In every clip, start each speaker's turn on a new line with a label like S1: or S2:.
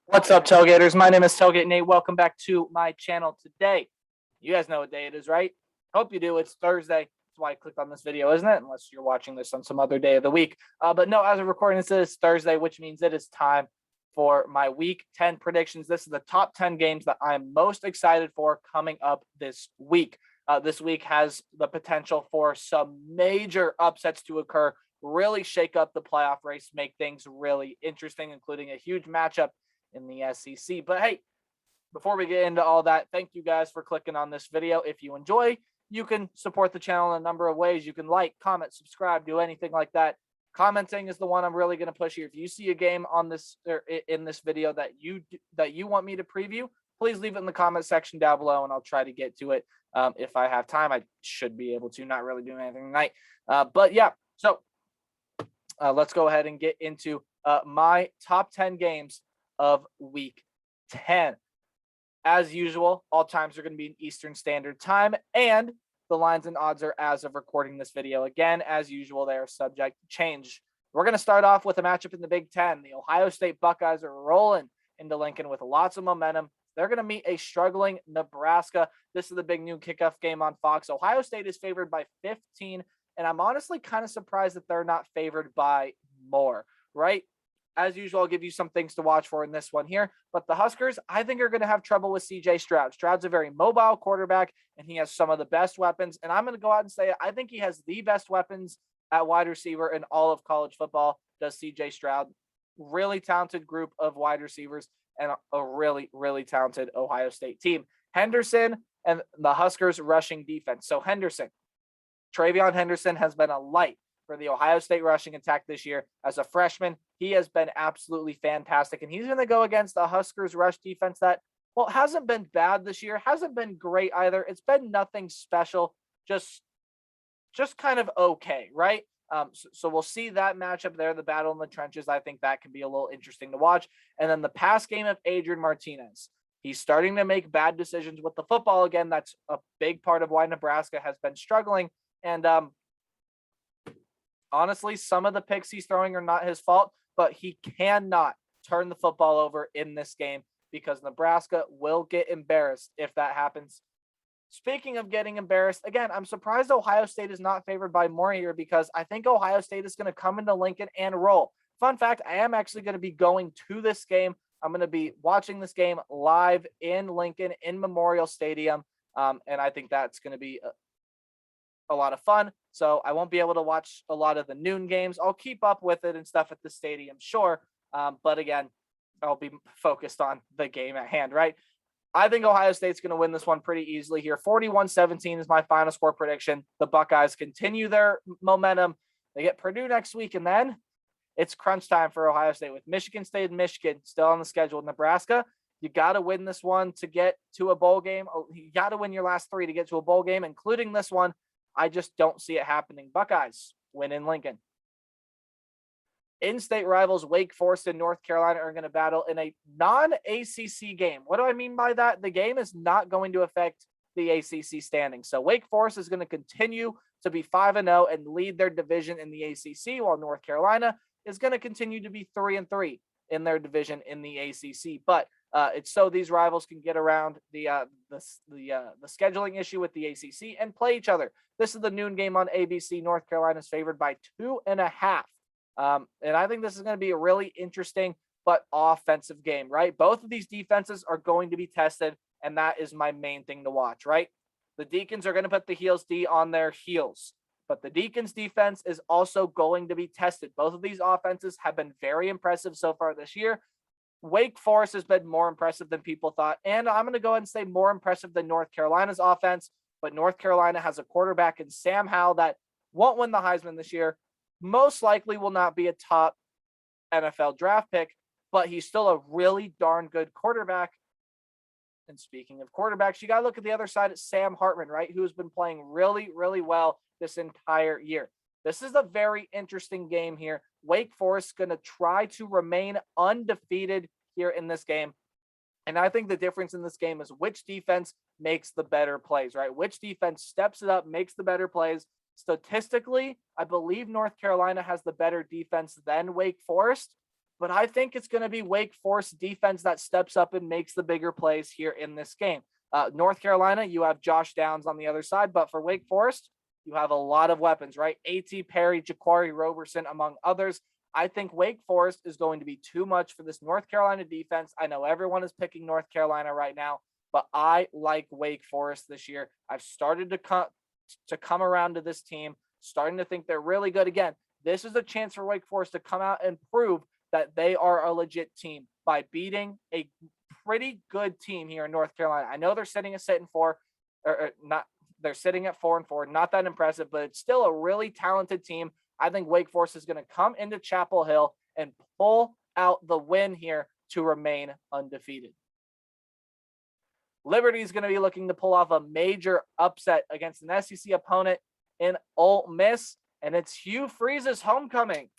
S1: What's up, Tailgaters? My name is Tailgate Nate. Welcome back to my channel today. You guys know what day it is, right? Hope you do. It's Thursday. That's why I clicked on this video, isn't it? Unless you're watching this on some other day of the week. But no, as of recording, this is Thursday, which means it is time for my Week 10 predictions. This is the top 10 games that I'm most excited for coming up this week. This week has the potential for some major upsets to occur, really shake up the playoff race, make things really interesting, including a huge matchup in the SEC. But hey, before we get into all that, thank you guys for clicking on this video. If you enjoy, you can support the channel in a number of ways. You can like, comment, subscribe, do anything like that. Commenting is the one I'm really going to push here. If you see a game on this or in this video that you want me to preview, please leave it in the comment section down below, and I'll try to get to it if I have time. I should be able to. Not really doing anything tonight, but yeah. So let's go ahead and get into my top 10 games of Week 10. As usual, all times are going to be in Eastern Standard Time, and the lines and odds are as of recording this video. Again, as usual, they are subject to change. We're going to start off with a matchup in the Big Ten. The Ohio State Buckeyes are rolling into Lincoln with lots of momentum. They're going to meet a struggling Nebraska. This is the big new kickoff game on Fox. Ohio State is favored by 15, and I'm honestly kind of surprised that they're not favored by more, right? As usual, I'll give you some things to watch for in this one here. But the Huskers, I think, are going to have trouble with C.J. Stroud. Stroud's a very mobile quarterback, and he has some of the best weapons. And I'm going to go out and say I think he has the best weapons at wide receiver in all of college football, does C.J. Stroud. Really talented group of wide receivers and a really, really talented Ohio State team. Henderson and the Huskers rushing defense. So Travion Henderson has been a light for the Ohio State rushing attack this year. As a freshman, he has been absolutely fantastic, and he's going to go against the Huskers rush defense that, well, hasn't been bad this year, hasn't been great either. It's been nothing special, just kind of okay, right? So we'll see that matchup there, the battle in the trenches. I think that can be a little interesting to watch. And then the pass game of Adrian Martinez. He's starting to make bad decisions with the football again. That's a big part of why Nebraska has been struggling. And honestly, some of the picks he's throwing are not his fault, but he cannot turn the football over in this game because Nebraska will get embarrassed if that happens. Speaking of getting embarrassed, again, I'm surprised Ohio State is not favored by more here because I think Ohio State is going to come into Lincoln and roll. Fun fact, I am actually going to be going to this game. I'm going to be watching this game live in Lincoln in Memorial Stadium, and I think that's going to be a lot of fun. So I won't be able to watch a lot of the noon games. I'll keep up with it and stuff at the stadium, sure. But again, I'll be focused on the game at hand, right? I think Ohio State's going to win this one pretty easily here. 41-17 is my final score prediction. The Buckeyes continue their momentum. They get Purdue next week, and then it's crunch time for Ohio State with Michigan State and Michigan still on the schedule. Nebraska, you got to win this one to get to a bowl game. You got to win your last three to get to a bowl game, including this one. I just don't see it happening. Buckeyes win in Lincoln. In-state rivals Wake Forest and North Carolina are going to battle in a non-ACC game. What do I mean by that? The game is not going to affect the ACC standings. So Wake Forest is going to continue to be 5-0 and lead their division in the ACC, while North Carolina is going to continue to be 3-3 in their division in the ACC. But it's so these rivals can get around the scheduling issue with the ACC and play each other. This is the noon game on ABC. North Carolina is favored by 2.5. And I think this is going to be a really interesting but offensive game, right? Both of these defenses are going to be tested, and that is my main thing to watch, right? The Deacons are going to put the Heels D on their heels, but the Deacons defense is also going to be tested. Both of these offenses have been very impressive so far this year. Wake Forest has been more impressive than people thought, and I'm going to go ahead and say more impressive than North Carolina's offense, but North Carolina has a quarterback in Sam Howell that won't win the Heisman this year, most likely will not be a top NFL draft pick, but he's still a really darn good quarterback. And speaking of quarterbacks, you got to look at the other side at Sam Hartman, right? Who's been playing really, really well this entire year. This is a very interesting game here. Wake Forest going to try to remain undefeated here in this game. And I think the difference in this game is which defense makes the better plays, right? Which defense steps it up, makes the better plays. Statistically, I believe North Carolina has the better defense than Wake Forest, but I think it's going to be Wake Forest defense that steps up and makes the bigger plays here in this game. North Carolina, you have Josh Downs on the other side, but for Wake Forest, you have a lot of weapons, right? A.T. Perry, Jaquari Roberson, among others. I think Wake Forest is going to be too much for this North Carolina defense. I know everyone is picking North Carolina right now, but I like Wake Forest this year. I've started to come around to this team, starting to think they're really good again. This is a chance for Wake Forest to come out and prove that they are a legit team by beating a pretty good team here in North Carolina. I know they're sitting at 4, or not. They're sitting at 4-4. Not that impressive, but it's still a really talented team. I think Wake Forest is going to come into Chapel Hill and pull out the win here to remain undefeated. Liberty is going to be looking to pull off a major upset against an SEC opponent in Ole Miss, and it's Hugh Freeze's homecoming.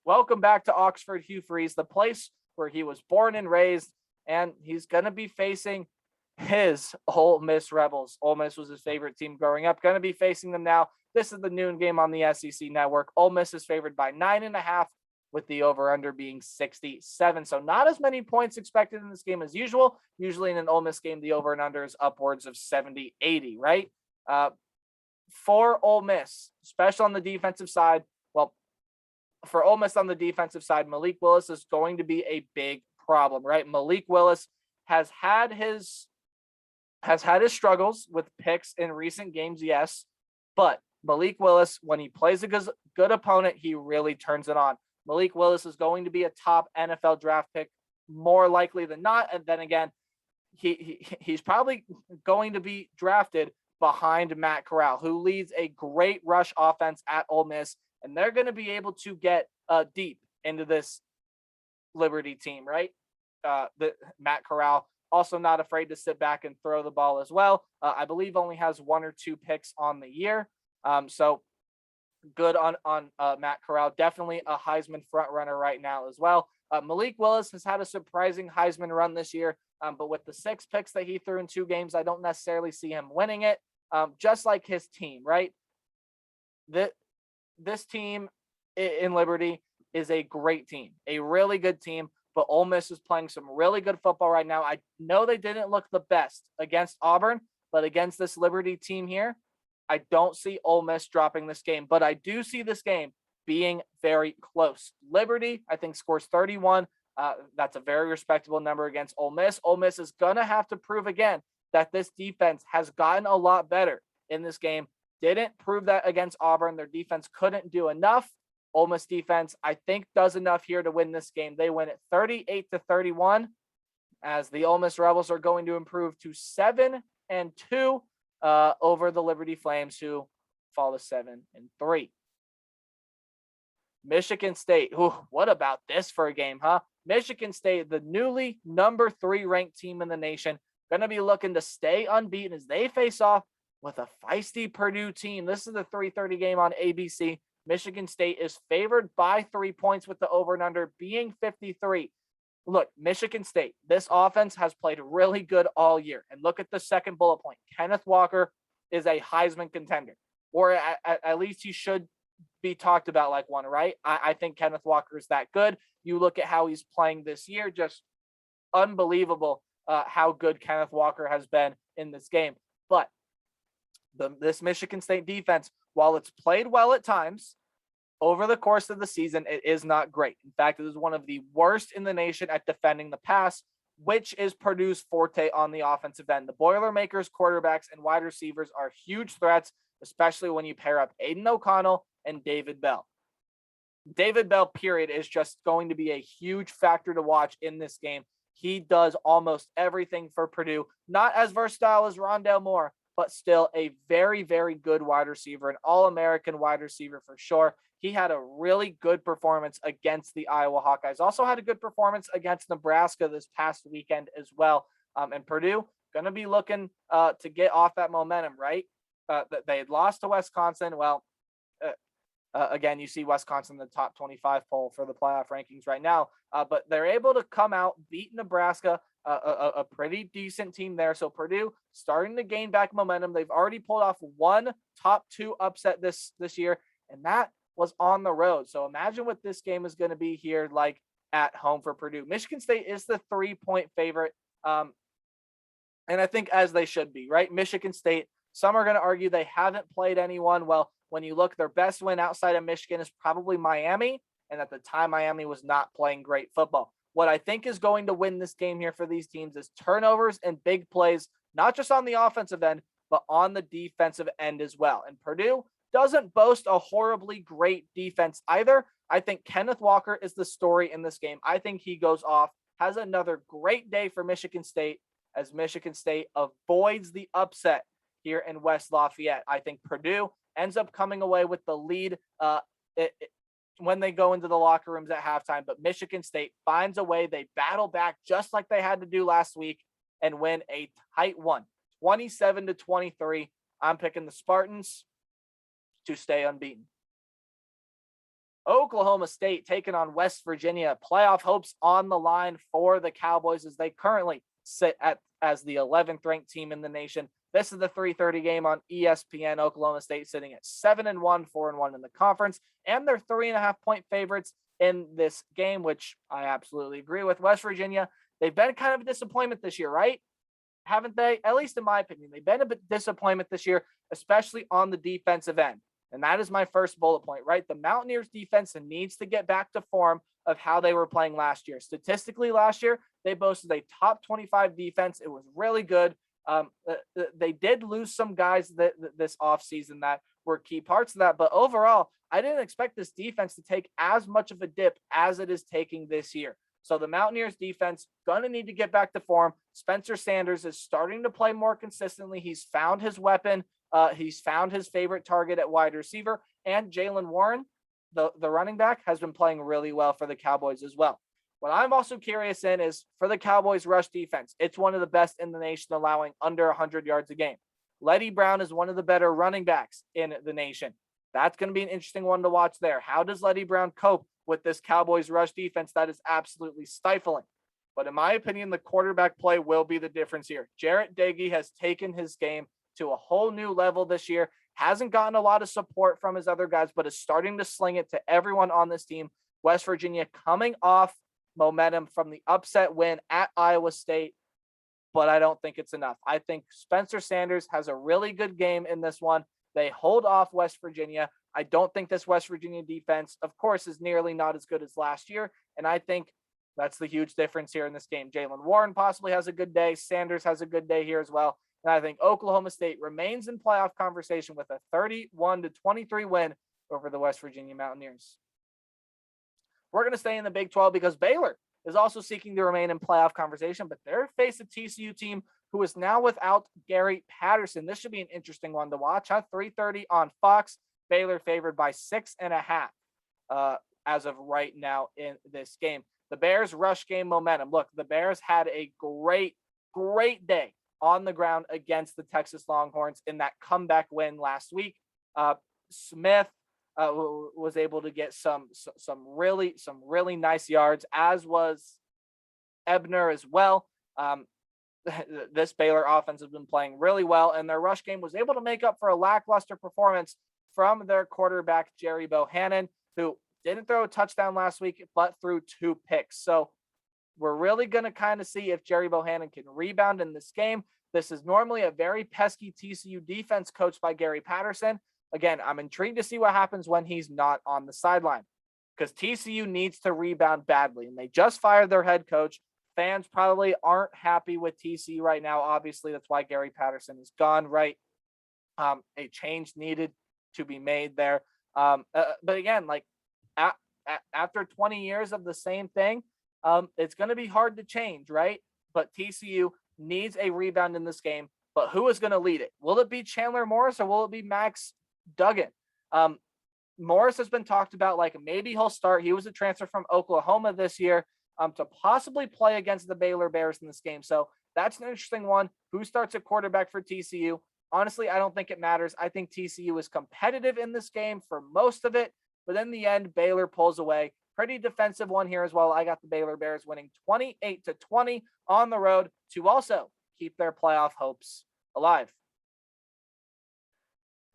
S1: Welcome back to Oxford, Hugh Freeze, the place where he was born and raised, and he's going to be facing his Ole Miss Rebels. Ole Miss was his favorite team growing up. Going to be facing them now. This is the noon game on the SEC Network. Ole Miss is favored by 9.5, with the over-under being 67. So not as many points expected in this game as usual. Usually in an Ole Miss game, the over and under is upwards of 70, 80, right? For Ole Miss, especially on the defensive side, well, for Ole Miss on the defensive side, Malik Willis is going to be a big problem, right? Malik Willis has had his struggles with picks in recent games, yes, but Malik Willis, when he plays a good opponent, he really turns it on. Malik Willis is going to be a top NFL draft pick more likely than not, and then again, he's probably going to be drafted behind Matt Corral, who leads a great rush offense at Ole Miss, and they're going to be able to get deep into this Liberty team, right? Matt Corral also not afraid to sit back and throw the ball as well. I believe only has 1 or 2 picks on the year. So good on Matt Corral. Definitely a Heisman front runner right now as well. Malik Willis has had a surprising Heisman run this year, but with the 6 picks that he threw in 2 games, I don't necessarily see him winning it. Just like his team, right? This team in Liberty is a great team, a really good team. But Ole Miss is playing some really good football right now. I know they didn't look the best against Auburn, but against this Liberty team here, I don't see Ole Miss dropping this game. But I do see this game being very close. Liberty, I think, scores 31. That's a very respectable number against Ole Miss. Ole Miss is going to have to prove again that this defense has gotten a lot better in this game. Didn't prove that against Auburn. Their defense couldn't do enough. Ole Miss defense, I think, does enough here to win this game. They win it 38-31, as the Ole Miss Rebels are going to improve to 7-2 over the Liberty Flames, who fall to 7-3. Michigan State. Ooh, what about this for a game, huh? Michigan State, the newly number 3 ranked team in the nation, going to be looking to stay unbeaten as they face off with a feisty Purdue team. This is the 3:30 game on ABC. Michigan State is favored by 3 points with the over and under being 53. Look, Michigan State, this offense has played really good all year. And look at the second bullet point. Kenneth Walker is a Heisman contender, or at least he should be talked about like one, right? I think Kenneth Walker is that good. You look at how he's playing this year, just unbelievable how good Kenneth Walker has been in this game. But this Michigan State defense, while it's played well at times, over the course of the season, it is not great. In fact, it is one of the worst in the nation at defending the pass, which is Purdue's forte on the offensive end. The Boilermakers, quarterbacks, and wide receivers are huge threats, especially when you pair up Aiden O'Connell and David Bell. David Bell, period, is just going to be a huge factor to watch in this game. He does almost everything for Purdue. Not as versatile as Rondale Moore, but still a very, very good wide receiver, an all-American wide receiver for sure. He had a really good performance against the Iowa Hawkeyes. Also had a good performance against Nebraska this past weekend as well. And Purdue going to be looking to get off that momentum, right? They had lost to Wisconsin. Well, again, you see Wisconsin in the top 25 poll for the playoff rankings right now. But they're able to come out, beat Nebraska, a pretty decent team there. So Purdue starting to gain back momentum. They've already pulled off one top 2 upset this year, and that was on the road. So imagine what this game is going to be here like at home for Purdue. Michigan State is the 3-point favorite. And I think as they should be, right? Michigan State, some are going to argue they haven't played anyone. Well, when you look, their best win outside of Michigan is probably Miami. And at the time, Miami was not playing great football. What I think is going to win this game here for these teams is turnovers and big plays, not just on the offensive end, but on the defensive end as well. And Purdue doesn't boast a horribly great defense either. I think Kenneth Walker is the story in this game. I think he goes off, has another great day for Michigan State as Michigan State avoids the upset here in West Lafayette. I think Purdue ends up coming away with the lead when they go into the locker rooms at halftime, but Michigan State finds a way. They battle back just like they had to do last week and win a tight one, 27-23. I'm picking the Spartans to stay unbeaten. Oklahoma State taking on West Virginia. Playoff hopes on the line for the Cowboys as they currently sit as the 11th ranked team in the nation. This is the 3:30 game on ESPN. Oklahoma State sitting at 7-1, 4-1 in the conference, and they're 3.5-point favorites in this game, which I absolutely agree with. West Virginia, they've been kind of a disappointment this year, right? Haven't they? At least in my opinion, they've been a bit disappointment this year, especially on the defensive end. And that is my first bullet point, right? The Mountaineers defense needs to get back to form of how they were playing last year. Statistically, last year, they boasted a top 25 defense. It was really good. They did lose some guys this offseason that were key parts of that. But overall, I didn't expect this defense to take as much of a dip as it is taking this year. So the Mountaineers defense going to need to get back to form. Spencer Sanders is starting to play more consistently. He's found his weapon. He's found his favorite target at wide receiver. And Jaylen Warren, the running back, has been playing really well for the Cowboys as well. What I'm also curious in is for the Cowboys rush defense. It's one of the best in the nation, allowing under 100 yards a game. Letty Brown is one of the better running backs in the nation. That's going to be an interesting one to watch there. How does Letty Brown cope with this Cowboys rush defense that is absolutely stifling? But in my opinion, the quarterback play will be the difference here. Jarrett Doege has taken his game to a whole new level this year. Hasn't gotten a lot of support from his other guys, but is starting to sling it to everyone on this team. West Virginia coming off momentum from the upset win at Iowa State, but I don't think it's enough. I think Spencer Sanders has a really good game in this one. They hold off West Virginia. I don't think this West Virginia defense, of course, is nearly not as good as last year, and I think that's the huge difference here in this game. Jaylen Warren possibly has a good day. Sanders has a good day here as well. And I think Oklahoma State remains in playoff conversation with a 31-23 win over the West Virginia Mountaineers. We're going to stay in the Big 12 because Baylor is also seeking to remain in playoff conversation, but they're facing a TCU team who is now without Gary Patterson. This should be an interesting one to watch. 3:30 on Fox. Baylor favored by 6.5 as of right now in this game. The Bears rush game momentum. Look, the Bears had a great day on the ground against the Texas Longhorns in that comeback win last week. Smith was able to get some really nice yards, as was Ebner as well. This Baylor offense has been playing really well, and their rush game was able to make up for a lackluster performance from their quarterback, Jerry Bohannon, who didn't throw a touchdown last week, but threw 2 picks. So we're really going to kind of see if Jerry Bohannon can rebound in this game. This is normally a very pesky TCU defense coached by Gary Patterson. Again, I'm intrigued to see what happens when he's not on the sideline, because TCU needs to rebound badly, and they just fired their head coach. Fans probably aren't happy with TCU right now. Obviously, that's why Gary Patterson is gone, right? A change needed to be made there. But again, like after 20 years of the same thing, it's going to be hard to change, right? But TCU needs a rebound in this game. But who is going to lead it? Will it be Chandler Morris or will it be Max Duggan? Morris has been talked about, like maybe he'll start. He was a transfer from Oklahoma this year to possibly play against the Baylor Bears in this game. So that's an interesting one. Who starts at quarterback for TCU? Honestly, I don't think it matters. I think TCU is competitive in this game for most of it, but in the end, Baylor pulls away. Pretty defensive one here as well. I got the Baylor Bears winning 28-20 on the road to also keep their playoff hopes alive.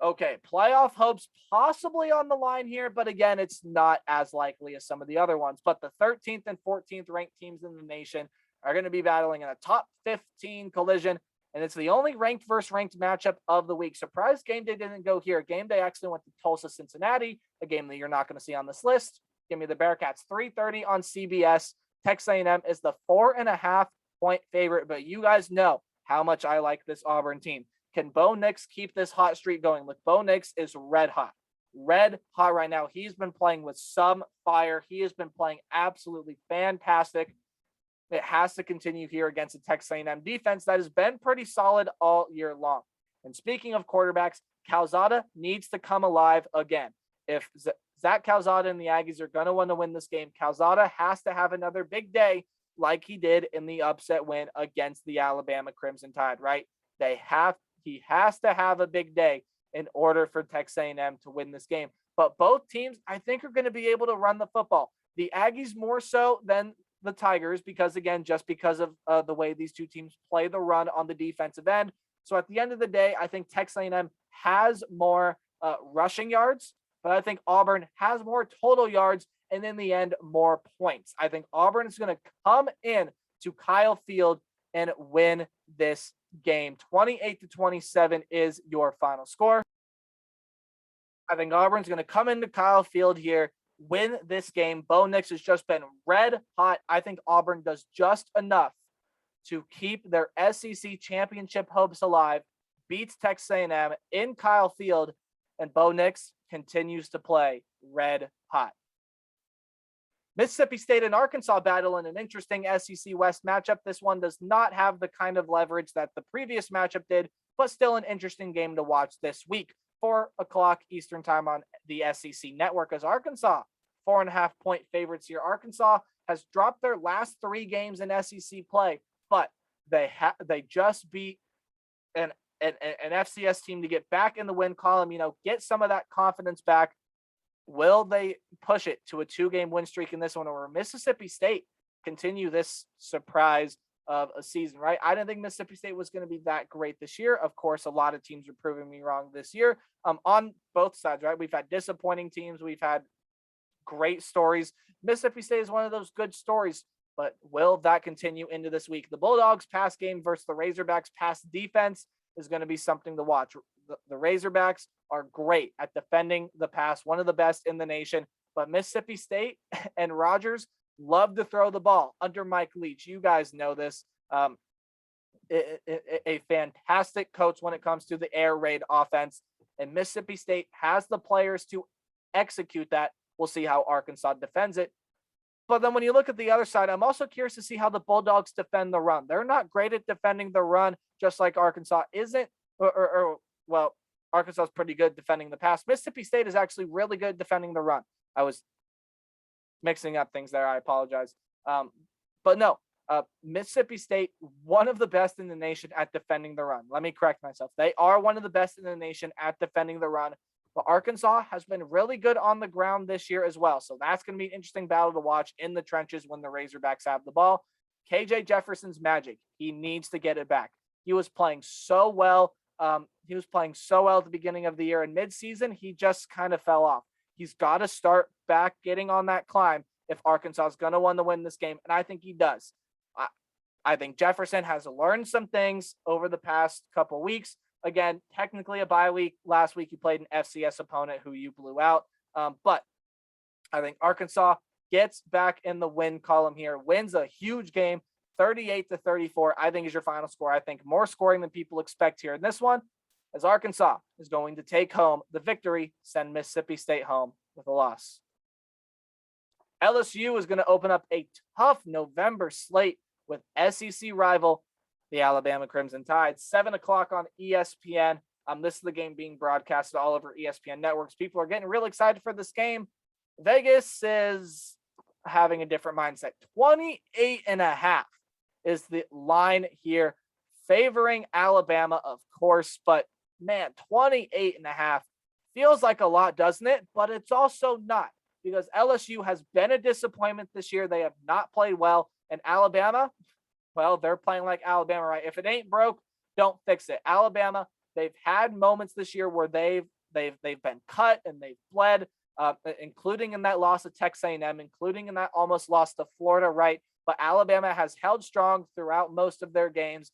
S1: Okay, playoff hopes possibly on the line here, but again, it's not as likely as some of the other ones. But the 13th and 14th ranked teams in the nation are going to be battling in a top 15 collision, and it's the only ranked versus ranked matchup of the week. Surprise game day didn't go here. Game day actually went to Tulsa, Cincinnati, a game that you're not going to see on this list. Give me the Bearcats, 3:30 on CBS. Texas A&M is the 4.5-point favorite, but you guys know how much I like this Auburn team. Can Bo Nix keep this hot streak going? Look, Bo Nix is red hot right now. He's been playing with some fire. He has been playing absolutely fantastic. It has to continue here against the Texas A&M defense that has been pretty solid all year long. And speaking of quarterbacks, Calzada needs to come alive again. If Zach Calzada and the Aggies are going to want to win this game, Calzada has to have another big day like he did in the upset win against the Alabama Crimson Tide, right? He has to have a big day in order for Texas A&M to win this game. But both teams, I think, are going to be able to run the football. The Aggies more so than the Tigers because, again, just because of the way these two teams play the run on the defensive end. So at the end of the day, I think Texas A&M has more rushing yards, but I think Auburn has more total yards and in the end, more points. I think Auburn is going to come in to Kyle Field and win this game. 28-27 is your final score. I think Auburn's going to come into Kyle Field here, win this game. Bo Nix has just been red hot. I think Auburn does just enough to keep their SEC championship hopes alive, beats Texas A&M in Kyle Field, and Bo Nix continues to play red hot. Mississippi State and Arkansas battle in an interesting SEC West matchup. This one does not have the kind of leverage that the previous matchup did, but still an interesting game to watch this week. 4 o'clock Eastern time on the SEC network as Arkansas, 4.5-point favorites here. Arkansas has dropped their last 3 games in SEC play, but they just beat an FCS team to get back in the win column, get some of that confidence back. Will they push it to a 2-game win streak in this one, or Mississippi State continue this surprise of a season, right? I didn't think Mississippi State was going to be that great this year. Of course, a lot of teams are proving me wrong this year on both sides, right? We've had disappointing teams. We've had great stories. Mississippi State is one of those good stories, but will that continue into this week? The Bulldogs pass game versus the Razorbacks pass defense is going to be something to watch. The Razorbacks are great at defending the pass, one of the best in the nation, but Mississippi State and Rogers love to throw the ball under Mike Leach. You guys know this. A fantastic coach when it comes to the air raid offense, and Mississippi State has the players to execute that. We'll see how Arkansas defends it. But then when you look at the other side, I'm also curious to see how the Bulldogs defend the run. They're not great at defending the run, just like Arkansas isn't. Well, Arkansas is pretty good defending the pass. Mississippi State is actually really good defending the run. I was mixing up things there. I apologize. But no, Mississippi State, one of the best in the nation at defending the run. Let me correct myself. They are one of the best in the nation at defending the run. But Arkansas has been really good on the ground this year as well. So that's going to be an interesting battle to watch in the trenches when the Razorbacks have the ball. KJ Jefferson's magic. He needs to get it back. He was playing so well. At the beginning of the year, and midseason, he just kind of fell off. He's got to start back getting on that climb if Arkansas is going to want to win this game, and I think he does. I think Jefferson has learned some things over the past couple weeks. Again, technically a bye week. Last week, you played an FCS opponent who you blew out. But I think Arkansas gets back in the win column here, wins a huge game, 38-34, I think is your final score. I think more scoring than people expect here in this one, as Arkansas is going to take home the victory, send Mississippi State home with a loss. LSU is going to open up a tough November slate with SEC rival, the Alabama Crimson Tide, 7 o'clock on ESPN. This is the game being broadcasted all over ESPN networks. People are getting really excited for this game. Vegas is having a different mindset. 28.5 is the line here, favoring Alabama, of course, but man, 28.5 feels like a lot, doesn't it? But it's also not, because LSU has been a disappointment this year. They have not played well, and Alabama, well, they're playing like Alabama, right? If it ain't broke, don't fix it. Alabama they've had moments this year where they've been cut and they've bled, including in that loss to Texas A&M, including in that almost loss to Florida, right? But Alabama has held strong throughout most of their games.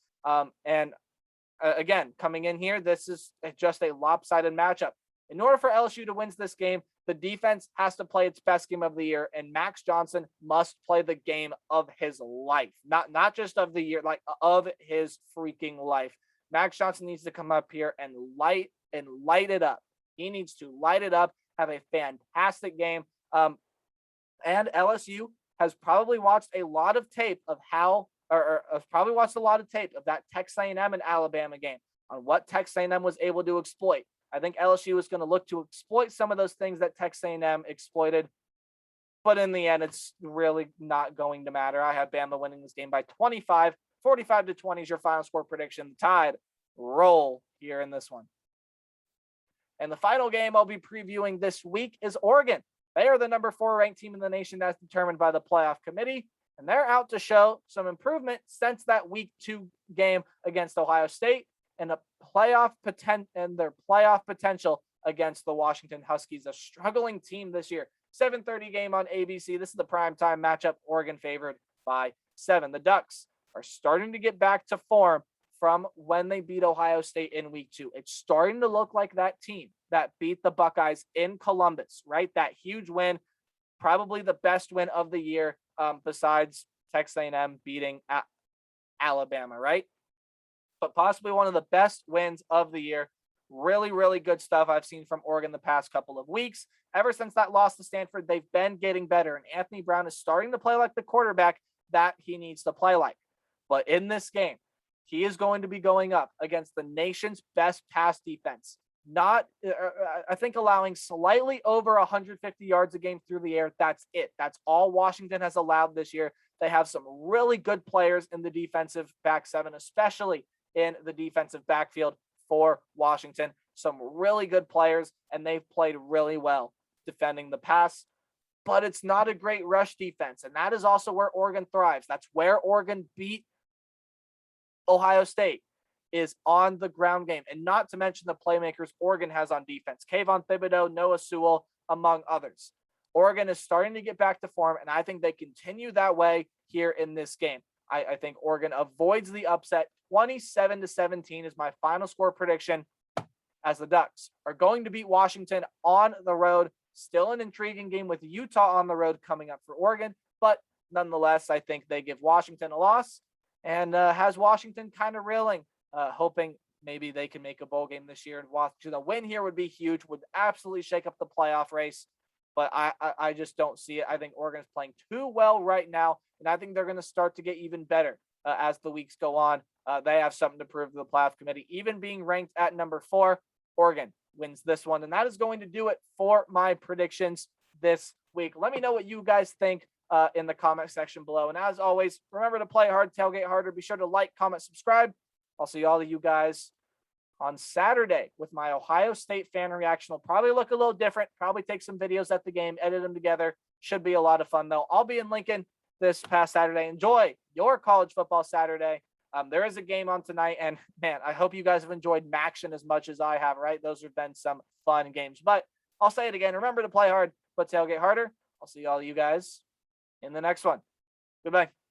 S1: Again, coming in here, this is just a lopsided matchup. In order for LSU to win this game, the defense has to play its best game of the year, and Max Johnson must play the game of his life. Not just of the year, like of his freaking life. Max Johnson needs to come up here and light it up. He needs to light it up, have a fantastic game. And LSU has probably watched a lot of tape of that Texas A&M and Alabama game on what Texas A&M was able to exploit. I think LSU is going to look to exploit some of those things that Texas A&M exploited, but in the end, it's really not going to matter. I have Bama winning this game by 25. 45-20 is your final score prediction. The Tide roll here in this one. And the final game I'll be previewing this week is Oregon. They are the number 4 ranked team in the nation as determined by the playoff committee, and they're out to show some improvement since that week 2 game against Ohio State and their playoff potential against the Washington Huskies, a struggling team this year. 7:30 game on ABC. This is the primetime matchup. Oregon favored by 7. The Ducks are starting to get back to form from when they beat Ohio State in week 2. It's starting to look like that team that beat the Buckeyes in Columbus, right? That huge win, probably the best win of the year, besides Texas A&M beating Alabama, right? But possibly one of the best wins of the year. Really, really good stuff I've seen from Oregon the past couple of weeks. Ever since that loss to Stanford, they've been getting better, and Anthony Brown is starting to play like the quarterback that he needs to play like. But in this game, he is going to be going up against the nation's best pass defense. I think allowing slightly over 150 yards a game through the air. That's it. That's all Washington has allowed this year. They have some really good players in the defensive back 7, especially in the defensive backfield for Washington. Some really good players, and they've played really well defending the pass. But it's not a great rush defense, and that is also where Oregon thrives. That's where Oregon beat Ohio State, is on the ground game, and not to mention the playmakers Oregon has on defense. Kayvon Thibodeau, Noah Sewell, among others. Oregon is starting to get back to form, and I think they continue that way here in this game. I think Oregon avoids the upset. 27-17 is my final score prediction, as the Ducks are going to beat Washington on the road. Still an intriguing game with Utah on the road coming up for Oregon, but nonetheless, I think they give Washington a loss and has Washington kind of reeling, hoping maybe they can make a bowl game this year. And Washington, a win here would be huge, would absolutely shake up the playoff race, but I just don't see it. I think Oregon is playing too well right now, and I think they're going to start to get even better as the weeks go on. They have something to prove to the playoff committee. Even being ranked at number 4, Oregon wins this one. And that is going to do it for my predictions this week. Let me know what you guys think in the comment section below. And as always, remember to play hard, tailgate harder. Be sure to like, comment, subscribe. I'll see all of you guys on Saturday with my Ohio State fan reaction. Will probably look a little different. Probably take some videos at the game, edit them together. Should be a lot of fun, though. I'll be in Lincoln this past Saturday. Enjoy your college football Saturday. There is a game on tonight, and man, I hope you guys have enjoyed Maction as much as I have, right? Those have been some fun games, but I'll say it again. Remember to play hard, but tailgate harder. I'll see all of you guys in the next one. Goodbye.